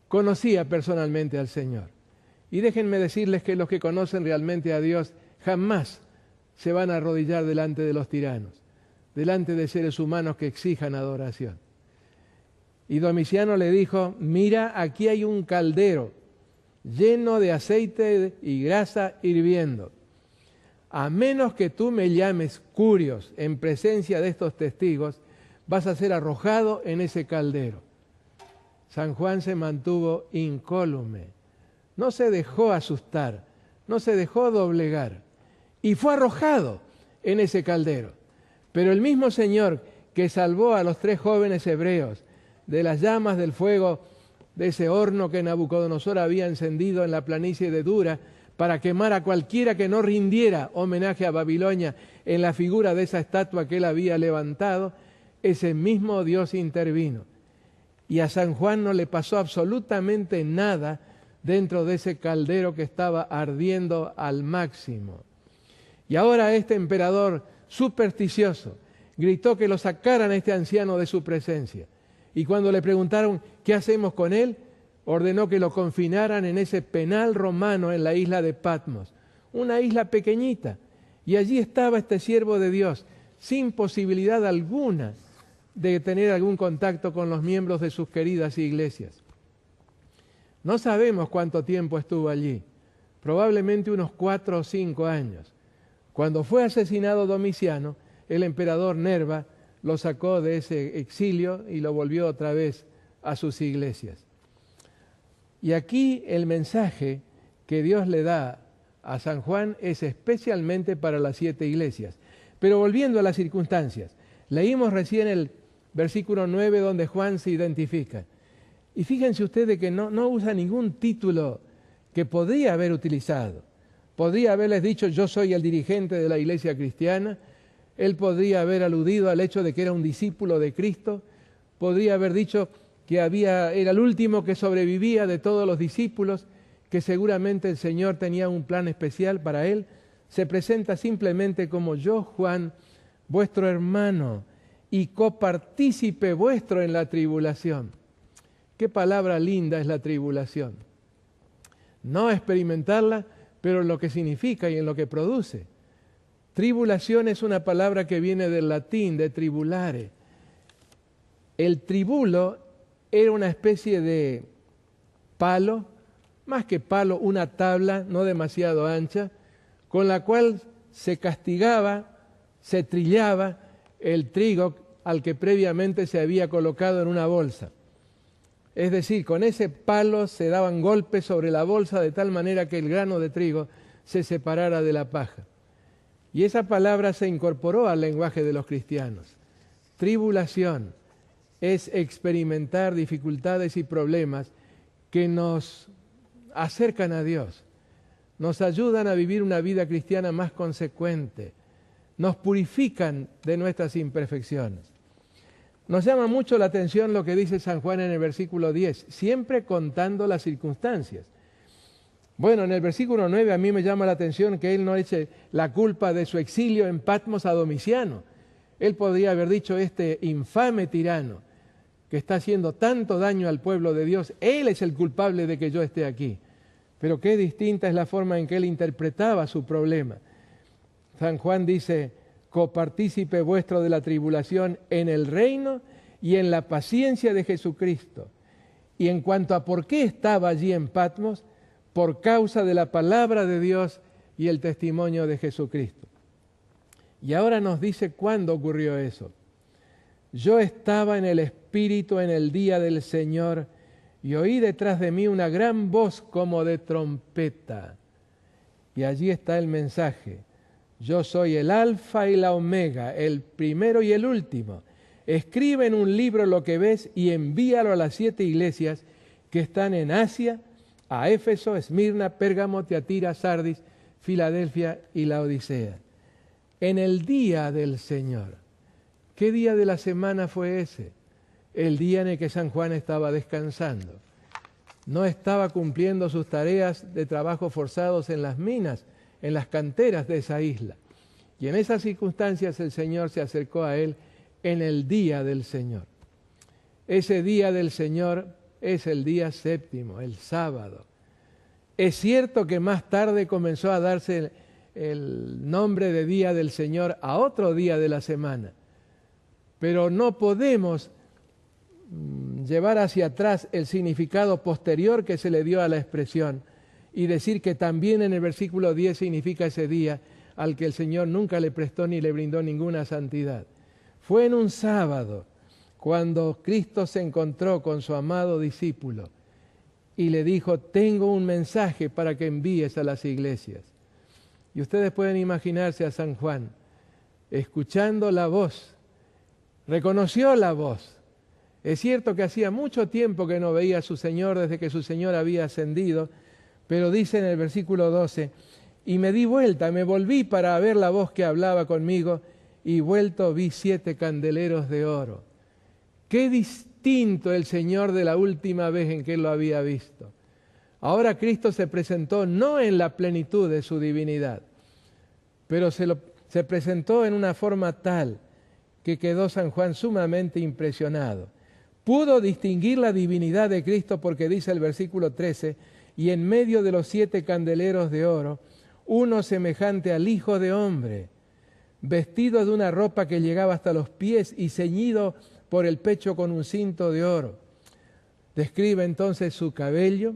conocía personalmente al Señor. Y déjenme decirles que los que conocen realmente a Dios jamás se van a arrodillar delante de los tiranos, delante de seres humanos que exijan adoración. Y Domiciano le dijo, mira, aquí hay un caldero lleno de aceite y grasa hirviendo. A menos que tú me llames Curios en presencia de estos testigos, vas a ser arrojado en ese caldero. San Juan se mantuvo incólume, no se dejó asustar, no se dejó doblegar y fue arrojado en ese caldero. Pero el mismo Señor que salvó a los 3 jóvenes hebreos de las llamas del fuego de ese horno que Nabucodonosor había encendido en la planicie de Dura para quemar a cualquiera que no rindiera homenaje a Babilonia en la figura de esa estatua que él había levantado, ese mismo Dios intervino. Y a San Juan no le pasó absolutamente nada dentro de ese caldero que estaba ardiendo al máximo. Y ahora este emperador supersticioso gritó que lo sacaran a este anciano de su presencia. Y cuando le preguntaron qué hacemos con él, ordenó que lo confinaran en ese penal romano en la isla de Patmos, una isla pequeñita. Y allí estaba este siervo de Dios, sin posibilidad alguna de tener algún contacto con los miembros de sus queridas iglesias. No sabemos cuánto tiempo estuvo allí, probablemente unos 4 o 5 años. Cuando fue asesinado Domiciano, el emperador Nerva lo sacó de ese exilio y lo volvió otra vez a sus iglesias. Y aquí el mensaje que Dios le da a San Juan es especialmente para las 7 iglesias. Pero volviendo a las circunstancias, leímos recién el versículo 9 donde Juan se identifica. Y fíjense ustedes que no usa ningún título que podría haber utilizado. Podría haberles dicho, yo soy el dirigente de la iglesia cristiana. Él podría haber aludido al hecho de que era un discípulo de Cristo. Podría haber dicho que era el último que sobrevivía de todos los discípulos, que seguramente el Señor tenía un plan especial para él. Se presenta simplemente como yo, Juan, vuestro hermano y copartícipe vuestro en la tribulación. Qué palabra linda es la tribulación. No experimentarla, pero lo que significa y en lo que produce. Tribulación es una palabra que viene del latín, de tribulare. El tribulo era una especie de palo, más que palo, una tabla no demasiado ancha, con la cual se castigaba, se trillaba el trigo al que previamente se había colocado en una bolsa. Es decir, con ese palo se daban golpes sobre la bolsa de tal manera que el grano de trigo se separara de la paja. Y esa palabra se incorporó al lenguaje de los cristianos. Tribulación es experimentar dificultades y problemas que nos acercan a Dios, nos ayudan a vivir una vida cristiana más consecuente, nos purifican de nuestras imperfecciones. Nos llama mucho la atención lo que dice San Juan en el versículo 10, siempre contando las circunstancias. Bueno, en el versículo 9 a mí me llama la atención que él no eche la culpa de su exilio en Patmos a Domiciano. Él podría haber dicho, este infame tirano que está haciendo tanto daño al pueblo de Dios, él es el culpable de que yo esté aquí. Pero qué distinta es la forma en que él interpretaba su problema. San Juan dice, copartícipe vuestro de la tribulación en el reino y en la paciencia de Jesucristo. Y en cuanto a por qué estaba allí en Patmos, por causa de la palabra de Dios y el testimonio de Jesucristo. Y ahora nos dice cuándo ocurrió eso. Yo estaba en el Espíritu en el día del Señor y oí detrás de mí una gran voz como de trompeta. Y allí está el mensaje. Yo soy el Alfa y la Omega, el primero y el último, escribe en un libro lo que ves y envíalo a las 7 iglesias que están en Asia, a Éfeso, Esmirna, Pérgamo, Tiatira, Sardis, Filadelfia y Laodicea. En el día del Señor. ¿Qué día de la semana fue ese? El día en el que San Juan estaba descansando. No estaba cumpliendo sus tareas de trabajo forzados en las minas, en las canteras de esa isla. Y en esas circunstancias el Señor se acercó a él en el día del Señor. Ese día del Señor es el día séptimo, el sábado. Es cierto que más tarde comenzó a darse el nombre de día del Señor a otro día de la semana, pero no podemos llevar hacia atrás el significado posterior que se le dio a la expresión y decir que también en el versículo 10 significa ese día al que el Señor nunca le prestó ni le brindó ninguna santidad. Fue en un sábado cuando Cristo se encontró con su amado discípulo y le dijo: tengo un mensaje para que envíes a las iglesias. Y ustedes pueden imaginarse a San Juan escuchando la voz, reconoció la voz. Es cierto que hacía mucho tiempo que no veía a su Señor desde que su Señor había ascendido, pero dice en el versículo 12, y me di vuelta, me volví para ver la voz que hablaba conmigo, y vuelto vi 7 candeleros de oro. Qué distinto el Señor de la última vez en que Él lo había visto. Ahora Cristo se presentó no en la plenitud de su divinidad, pero se presentó en una forma tal que quedó San Juan sumamente impresionado. Pudo distinguir la divinidad de Cristo porque dice el versículo 13, y en medio de los 7 candeleros de oro, uno semejante al Hijo de Hombre, vestido de una ropa que llegaba hasta los pies y ceñido por el pecho con un cinto de oro. Describe entonces su cabello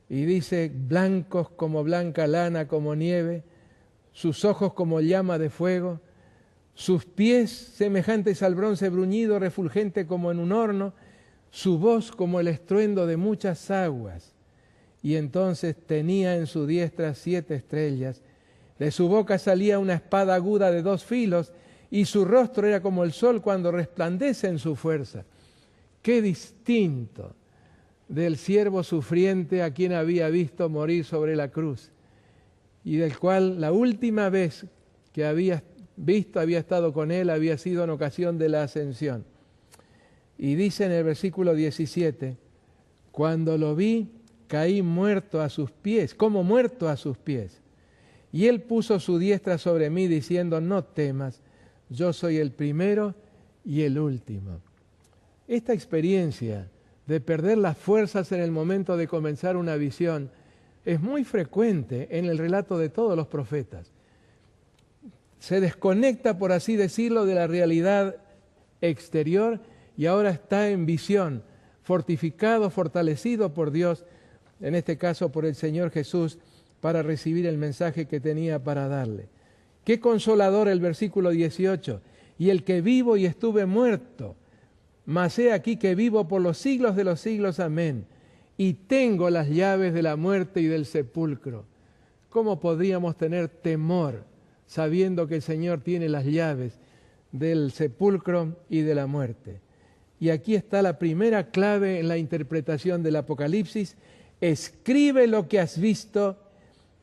y dice: blancos como blanca lana, como nieve, sus ojos como llama de fuego, sus pies semejantes al bronce bruñido, refulgente como en un horno, su voz como el estruendo de muchas aguas. Y entonces tenía en su diestra 7 estrellas, de su boca salía una espada aguda de 2 filos, y su rostro era como el sol cuando resplandece en su fuerza. Qué distinto del siervo sufriente a quien había visto morir sobre la cruz, y del cual la última vez que había visto, había estado con él, había sido en ocasión de la ascensión. Y dice en el versículo 17, cuando lo vi, caí muerto a sus pies, como muerto a sus pies. Y él puso su diestra sobre mí diciendo: no temas, yo soy el primero y el último. Esta experiencia de perder las fuerzas en el momento de comenzar una visión es muy frecuente en el relato de todos los profetas. Se desconecta, por así decirlo, de la realidad exterior y ahora está en visión, fortificado, fortalecido por Dios, en este caso por el Señor Jesús, para recibir el mensaje que tenía para darle. Qué consolador el versículo 18, y el que vivo y estuve muerto, mas he aquí que vivo por los siglos de los siglos, amén, y tengo las llaves de la muerte y del sepulcro. ¿Cómo podríamos tener temor sabiendo que el Señor tiene las llaves del sepulcro y de la muerte? Y aquí está la primera clave en la interpretación del Apocalipsis: escribe lo que has visto,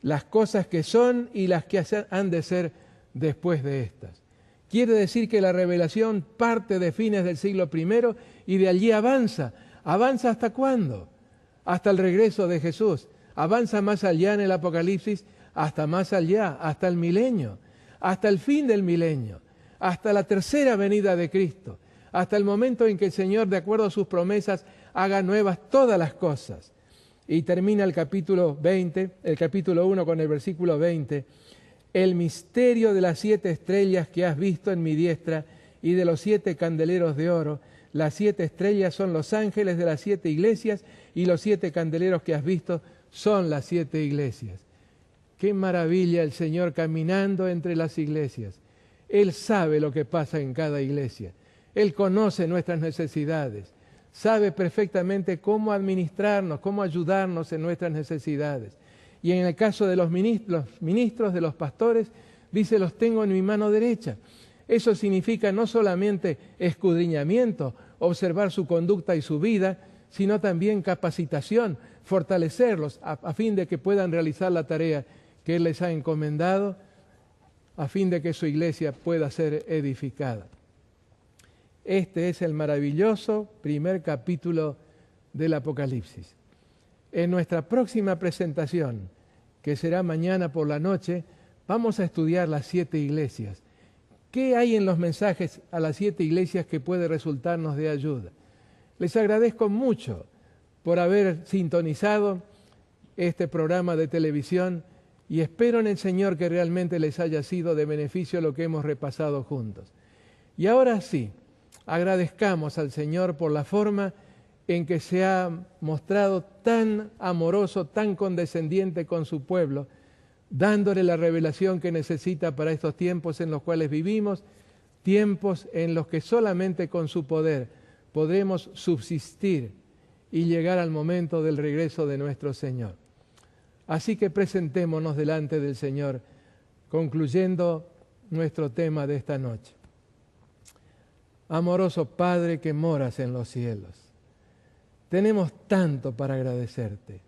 las cosas que son y las que han de ser después de estas. Quiere decir que la revelación parte de fines del siglo I y de allí avanza. ¿Avanza hasta cuándo? Hasta el regreso de Jesús. Avanza más allá en el Apocalipsis, hasta más allá, hasta el milenio, hasta el fin del milenio, hasta la tercera venida de Cristo, hasta el momento en que el Señor, de acuerdo a sus promesas, haga nuevas todas las cosas. Y termina el capítulo 20, el capítulo 1 con el versículo 20. El misterio de las 7 estrellas que has visto en mi diestra y de los 7 candeleros de oro. Las 7 estrellas son los ángeles de las 7 iglesias y los 7 candeleros que has visto son las 7 iglesias. Qué maravilla el Señor caminando entre las iglesias. Él sabe lo que pasa en cada iglesia. Él conoce nuestras necesidades. Sabe perfectamente cómo administrarnos, cómo ayudarnos en nuestras necesidades. Y en el caso de los ministros, de los pastores, dice: los tengo en mi mano derecha. Eso significa no solamente escudriñamiento, observar su conducta y su vida, sino también capacitación, fortalecerlos a fin de que puedan realizar la tarea que Él les ha encomendado, a fin de que su iglesia pueda ser edificada. Este es el maravilloso primer capítulo del Apocalipsis. En nuestra próxima presentación, que será mañana por la noche, vamos a estudiar las 7 iglesias. ¿Qué hay en los mensajes a las 7 iglesias que puede resultarnos de ayuda? Les agradezco mucho por haber sintonizado este programa de televisión y espero en el Señor que realmente les haya sido de beneficio lo que hemos repasado juntos. Y ahora sí, agradezcamos al Señor por la forma en que se ha mostrado tan amoroso, tan condescendiente con su pueblo, dándole la revelación que necesita para estos tiempos en los cuales vivimos, tiempos en los que solamente con su poder podremos subsistir y llegar al momento del regreso de nuestro Señor. Así que presentémonos delante del Señor, concluyendo nuestro tema de esta noche. Amoroso Padre que moras en los cielos, tenemos tanto para agradecerte,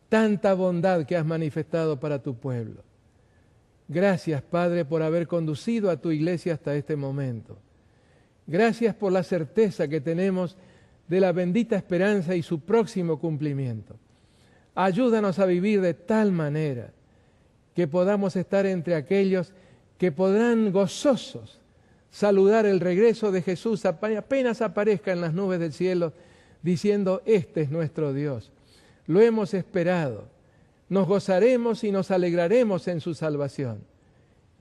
tanta bondad que has manifestado para tu pueblo. Gracias, Padre, por haber conducido a tu iglesia hasta este momento. Gracias por la certeza que tenemos de la bendita esperanza y su próximo cumplimiento. Ayúdanos a vivir de tal manera que podamos estar entre aquellos que podrán gozosos saludar el regreso de Jesús apenas aparezca en las nubes del cielo, diciendo: este es nuestro Dios. Lo hemos esperado. Nos gozaremos y nos alegraremos en su salvación.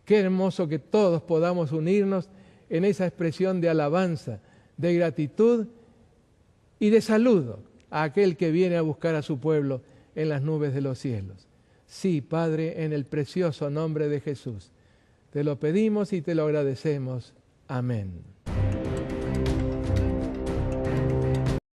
Qué hermoso que todos podamos unirnos en esa expresión de alabanza, de gratitud y de saludo a aquel que viene a buscar a su pueblo en las nubes de los cielos. Sí, Padre, en el precioso nombre de Jesús. Te lo pedimos y te lo agradecemos. Amén.